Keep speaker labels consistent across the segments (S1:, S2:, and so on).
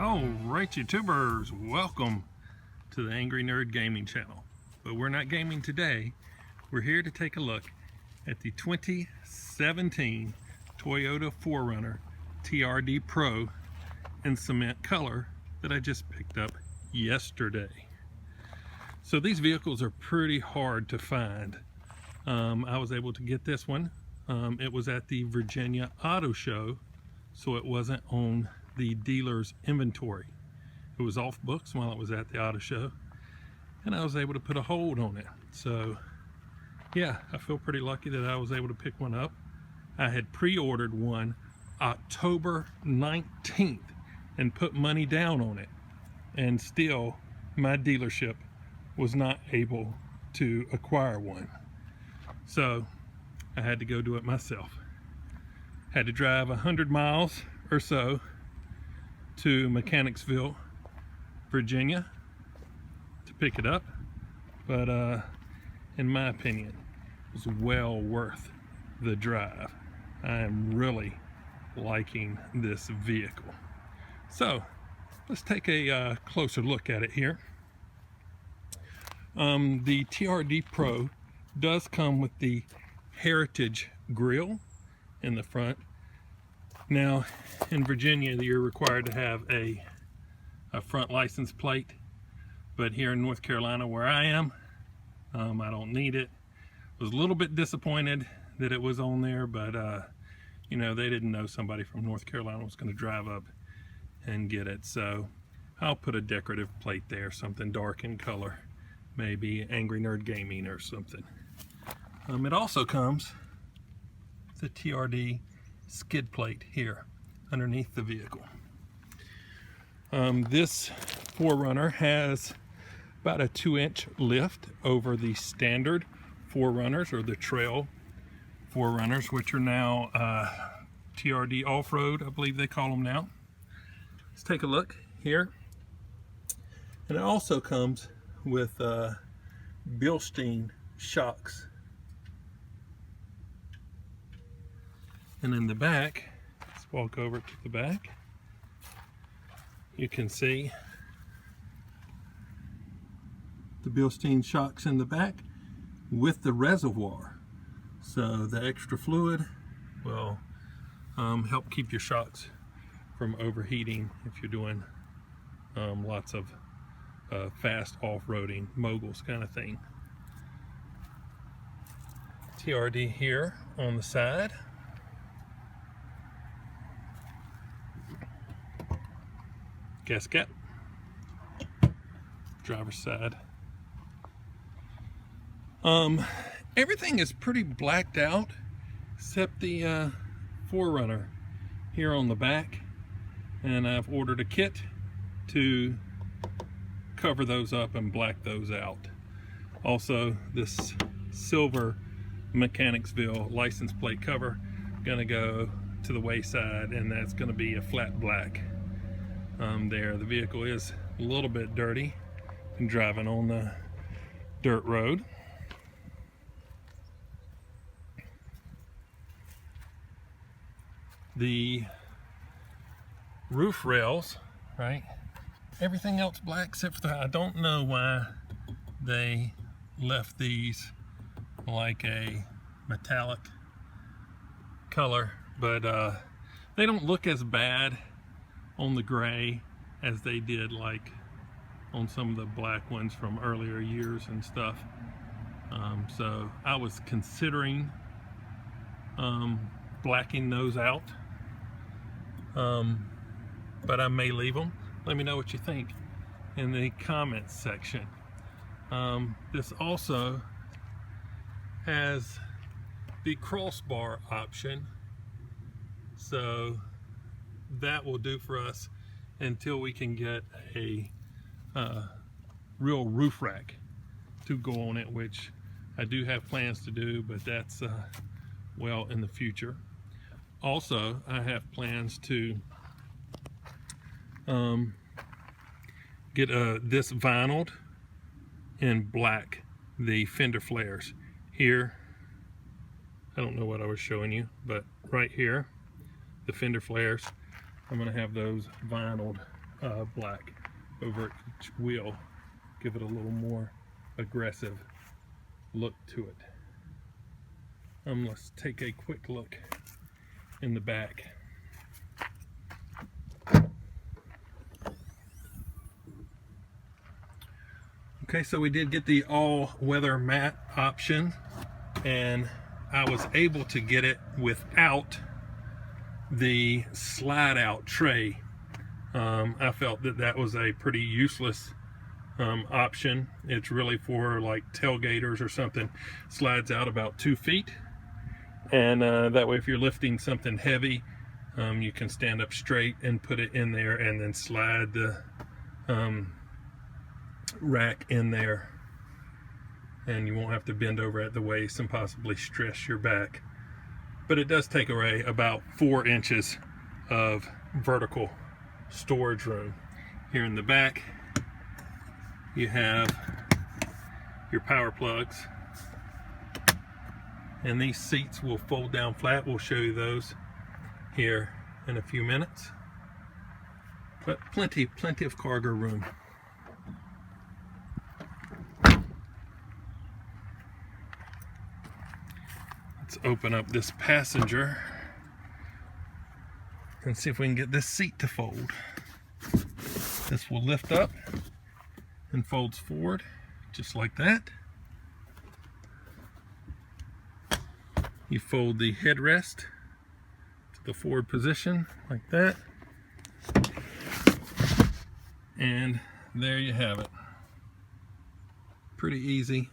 S1: Alright, YouTubers, welcome to the Angry Nerd Gaming channel. But we're not gaming today. We're here to take a look at the 2017 Toyota 4Runner TRD Pro in cement color that I just picked up yesterday. So these vehicles are pretty hard to find. I was able to get this one. It was at the Virginia Auto Show, so it wasn't on the dealer's inventory. It was off books while it was at the auto show, and I was able to put a hold on it. So yeah, I feel pretty lucky that I was able to pick one up. I had pre-ordered one October 19th and put money down on it, and still my dealership was not able to acquire one. So I had to go do it myself. Had to drive 100 miles or so to Mechanicsville, Virginia to pick it up, but in my opinion it was well worth the drive. I am really liking this vehicle. So let's take a closer look at it here. The TRD Pro does come with the Heritage grille in the front. Now in Virginia you're required to have a front license plate, but here in North Carolina where I am, I don't need it. Was a little bit disappointed that it was on there, but you know, they didn't know somebody from North Carolina was going to drive up and get it, so I'll put a decorative plate there, something dark in color, maybe Angry Nerd Gaming or something. It also comes with the TRD skid plate here underneath the vehicle. This 4Runner has about a 2-inch lift over the standard 4Runners, or the trail 4Runners, which are now TRD off-road, I believe they call them now. Let's take a look here. And it also comes with Bilstein shocks. And in the back, let's walk over to the back. You can see the Bilstein shocks in the back with the reservoir. So the extra fluid will help keep your shocks from overheating if you're doing lots of fast off-roading, moguls kind of thing. TRD here on the side. Gas cap, driver's side. Everything is pretty blacked out except the 4Runner here on the back, and I've ordered a kit to cover those up and black those out. Also, this silver Mechanicsville license plate cover gonna go to the wayside, and that's gonna be a flat black. There, the vehicle is a little bit dirty and driving on the dirt road. The roof rails, right? Everything else black except for that. I don't know why they left these like a metallic color, but they don't look as bad on the gray as they did like on some of the black ones from earlier years and stuff. So I was considering blacking those out, but I may leave them. Let me know what you think in the comments section. This also has the crossbar option, so that will do for us until we can get a real roof rack to go on it, which I do have plans to do, but that's well in the future. Also, I have plans to get this vinyled in black, the fender flares here. I don't know what I was showing you, but right here, the fender flares, I'm going to have those vinyled black over each wheel. Give it a little more aggressive look to it. Let's take a quick look in the back. Okay, so we did get the all-weather matte option, and I was able to get it without the slide-out tray. I felt that that was a pretty useless option. It's really for like tailgaters or something. Slides out about 2 feet, and that way if you're lifting something heavy, you can stand up straight and put it in there and then slide the rack in there, and you won't have to bend over at the waist and possibly stress your back. But it does take away about 4 inches of vertical storage room. Here in the back you have your power plugs, and these seats will fold down flat. We'll show you those here in a few minutes, but plenty of cargo room. Let's open up this passenger and see if we can get this seat to fold. This will lift up and folds forward just like that. You fold the headrest to the forward position like that, and there you have it. Pretty easy,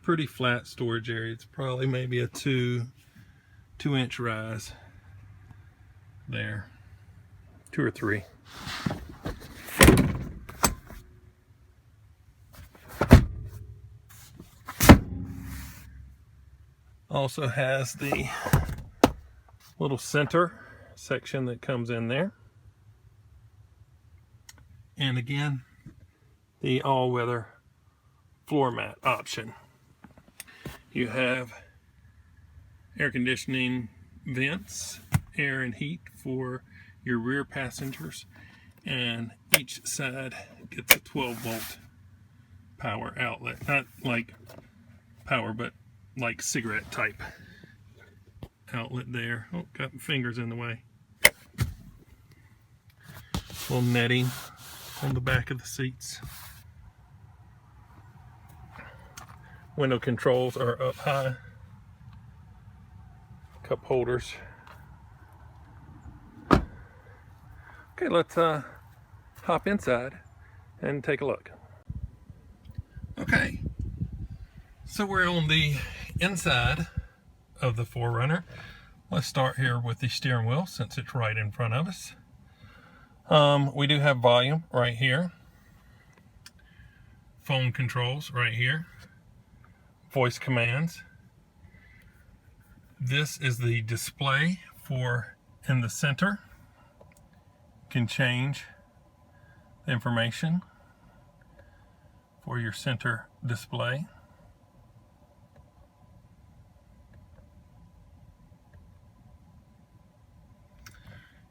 S1: pretty flat storage area. It's probably maybe a 2-inch rise there, 2 or 3. Also has the little center section that comes in there, and again the all-weather floor mat option. You have air conditioning vents, air and heat for your rear passengers, and each side gets a 12-volt power outlet. Not like power, but like cigarette type outlet there. Oh, got fingers in the way. Little netting on the back of the seats. Window controls are up high. Cup holders. Okay, let's hop inside and take a look. Okay, so we're on the inside of the 4Runner. Let's start here with the steering wheel since it's right in front of us. We do have volume right here, phone controls right here, voice commands. This is the display for in the center. You can change the information for your center display.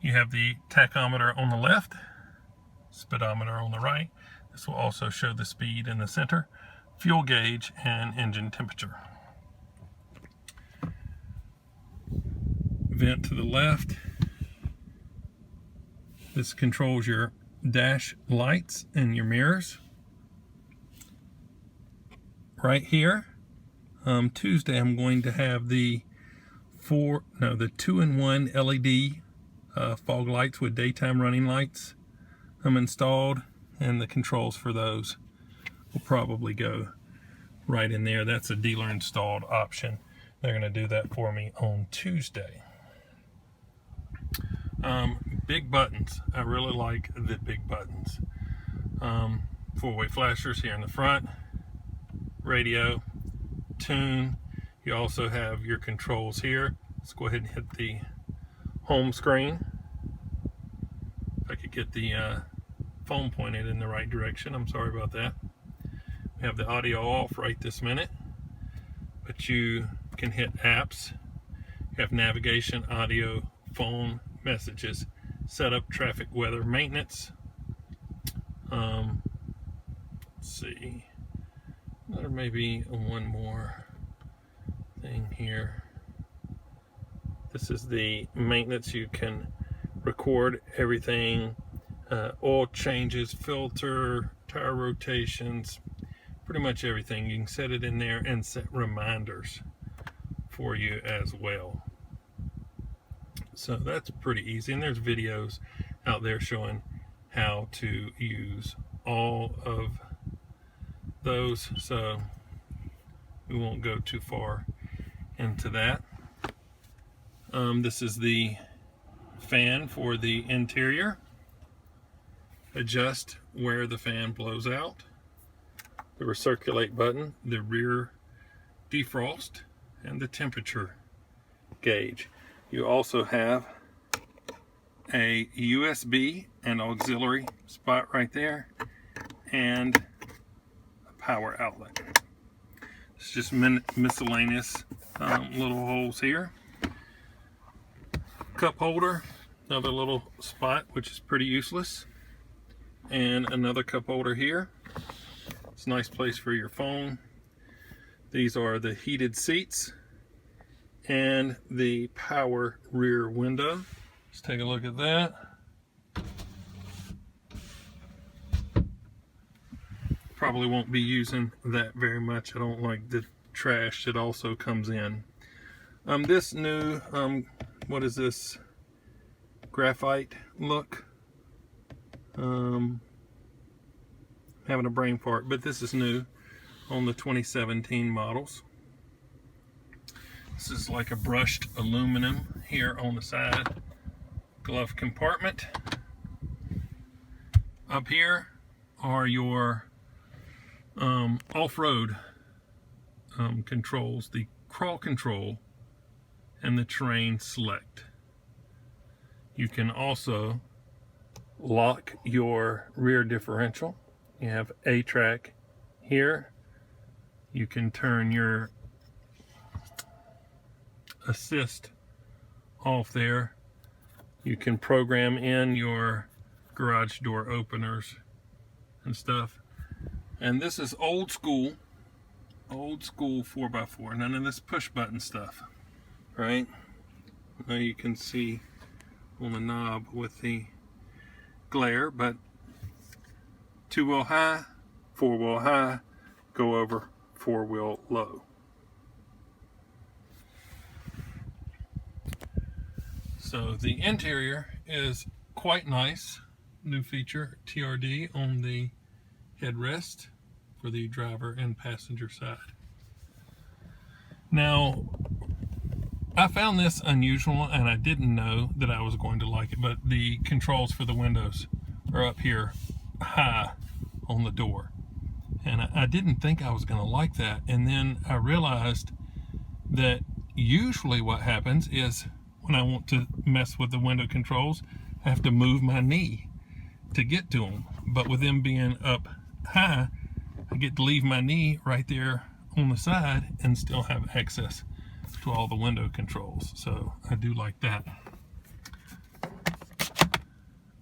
S1: You have the tachometer on the left, speedometer on the right. This will also show the speed in the center, fuel gauge, and engine temperature. Vent to the left. This controls your dash lights and your mirrors. Right here, Tuesday I'm going to have the 2-in-1 LED fog lights with daytime running lights installed, and the controls for those will probably go right in there. That's a dealer installed option. They're going to do that for me on Tuesday. Big buttons. I really like the big buttons. 4-way flashers here in the front, radio, tune. You also have your controls here. Let's go ahead and hit the home screen. If I could get the phone pointed in the right direction. I'm sorry about that. We have the audio off right this minute, but you can hit apps. You have navigation, audio, phone, messages, setup, traffic, weather, maintenance. Let's see, there may be one more thing here. This is the maintenance. You can record everything, oil changes, filter, tire rotations, pretty much everything. You can set it in there and set reminders for you as well. So that's pretty easy, and there's videos out there showing how to use all of those, so we won't go too far into that. This is the fan for the interior. Adjust where the fan blows out. The recirculate button, the rear defrost, and the temperature gauge. You also have a USB and auxiliary spot right there, and a power outlet. It's just miscellaneous little holes here. Cup holder, another little spot which is pretty useless, and another cup holder here. It's a nice place for your phone. These are the heated seats and the power rear window. Let's take a look at that. Probably won't be using that very much. I don't like the trash that also comes in. This new, what is this? Graphite look. Having a brain fart, but this is new on the 2017 models. This is like a brushed aluminum here on the side. Glove compartment. Up here are your off-road controls, the crawl control and the terrain select. You can also lock your rear differential. You have a track here. You can turn your assist off there. You can program in your garage door openers and stuff. And this is old school 4x4. None of this push button stuff, right? Now you can see on the knob with the glare, but 2-wheel high, 4-wheel high, go over 4-wheel low. So the interior is quite nice. New feature, TRD on the headrest for the driver and passenger side. Now, I found this unusual and I didn't know that I was going to like it, but the controls for the windows are up here high on the door. And I didn't think I was going to like that. And then I realized that usually what happens is when I want to mess with the window controls, I have to move my knee to get to them. But with them being up high, I get to leave my knee right there on the side and still have access to all the window controls. So I do like that.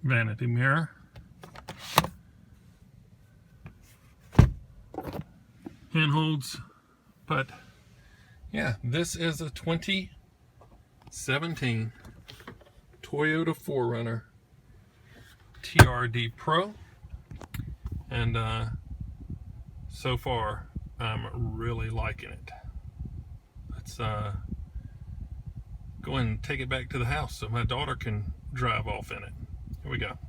S1: Vanity mirror. Handholds. But yeah, this is a 2017 Toyota 4Runner TRD Pro, and so far I'm really liking it. Let's go ahead and take it back to the house so my daughter can drive off in it. Here we go.